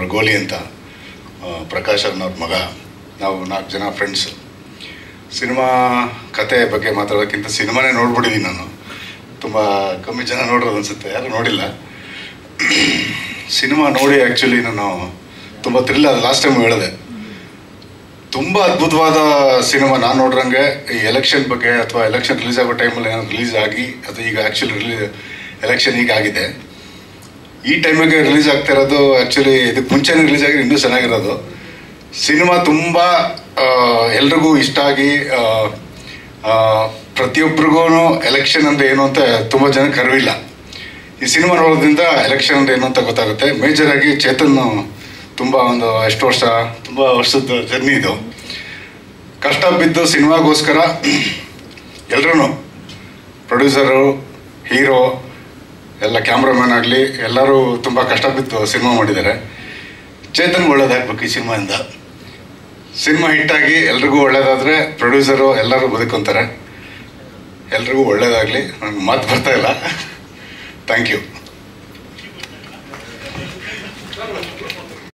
ಇನ್ನೊಬ್ಬರು ಗೋಲಿ ಅಂತ, ಪ್ರಕಾಶ್ ಅನ್ನೋರ ಮಗ. ನಾವು 4 ಜನ ಫ್ರೆಂಡ್ಸು. ಸಿನಿಮಾ ಕತೆ ಬಗ್ಗೆ ಮಾತಾಡೋಕ್ಕಿಂತ ಸಿನಿಮಾನೇ ನೋಡ್ಬಿಟ್ಟಿದ್ದೀನಿ ನಾನು. ತುಂಬ ಕಮ್ಮಿ ಜನ ನೋಡಿರೋದು ಅನಿಸುತ್ತೆ, ಯಾರು ನೋಡಿಲ್ಲ. ಸಿನಿಮಾ ನೋಡಿ ಆ್ಯಕ್ಚುಲಿ ನಾನು ತುಂಬ ಥ್ರಿಲ್ ಆದ. ಲಾಸ್ಟ್ ಟೈಮ್ ಹೇಳಿದೆ, ತುಂಬ ಅದ್ಭುತವಾದ ಸಿನಿಮಾ. ನಾನು ನೋಡ್ರಂಗೆ ಈ ಎಲೆಕ್ಷನ್ ಬಗ್ಗೆ ಅಥವಾ ಎಲೆಕ್ಷನ್ ರಿಲೀಸ್ ಆಗೋ ಟೈಮಲ್ಲಿ ಏನಾದ್ರು ರಿಲೀಸ್ ಆಗಿ, ಅಥವಾ ಈಗ ಆ್ಯಕ್ಚುಲಿ ಎಲೆಕ್ಷನ್ ಈಗ ಆಗಿದೆ, ಈ ಟೈಮಿಗೆ ರಿಲೀಸ್ ಆಗ್ತಾ ಇರೋದು. ಆ್ಯಕ್ಚುಲಿ ಇದಕ್ಕೆ ಮುಂಚೆನೇ ರಿಲೀಸ್ ಆಗಿ ಇನ್ನೂ ಚೆನ್ನಾಗಿರೋದು. ಸಿನಿಮಾ ತುಂಬ ಎಲ್ರಿಗೂ ಇಷ್ಟ ಆಗಿ, ಪ್ರತಿಯೊಬ್ಬರಿಗೂ ಎಲೆಕ್ಷನ್ ಅಂದರೆ ಏನು ಅಂತ ತುಂಬ ಜನಕ್ಕೆ ಅರಿವಿಲ್ಲ. ಈ ಸಿನಿಮಾ ನೋಡೋದ್ರಿಂದ ಎಲೆಕ್ಷನ್ ಅಂದರೆ ಏನು ಅಂತ ಗೊತ್ತಾಗುತ್ತೆ. ಮೇಜರಾಗಿ ಚೇತನ್ ತುಂಬ ತುಂಬ ವರ್ಷದ ಜರ್ನಿ ಇದು. ಕಷ್ಟ ಬಿದ್ದು ಸಿನಿಮಾಗೋಸ್ಕರ ಎಲ್ಲರೂ, ಪ್ರೊಡ್ಯೂಸರು, ಹೀರೋ, ಎಲ್ಲ ಕ್ಯಾಮ್ರಾಮನ್ ಆಗಲಿ ಎಲ್ಲರೂ ತುಂಬ ಕಷ್ಟ ಬಿದ್ದು ಸಿನಿಮಾ ಮಾಡಿದ್ದಾರೆ. ಚೇತನ್ ಒಳ್ಳೇದಾಗಬೇಕು ಈ ಸಿನಿಮಾಯಿಂದ. ಸಿನಿಮಾ ಹಿಟ್ಟಾಗಿ ಎಲ್ರಿಗೂ ಒಳ್ಳೇದಾದರೆ ಪ್ರೊಡ್ಯೂಸರು ಎಲ್ಲರೂ ಬದುಕೊಂತಾರೆ. ಎಲ್ರಿಗೂ ಒಳ್ಳೇದಾಗಲಿ. ನನಗೆ ಮಾತು ಬರ್ತಾ ಇಲ್ಲ. Thank you.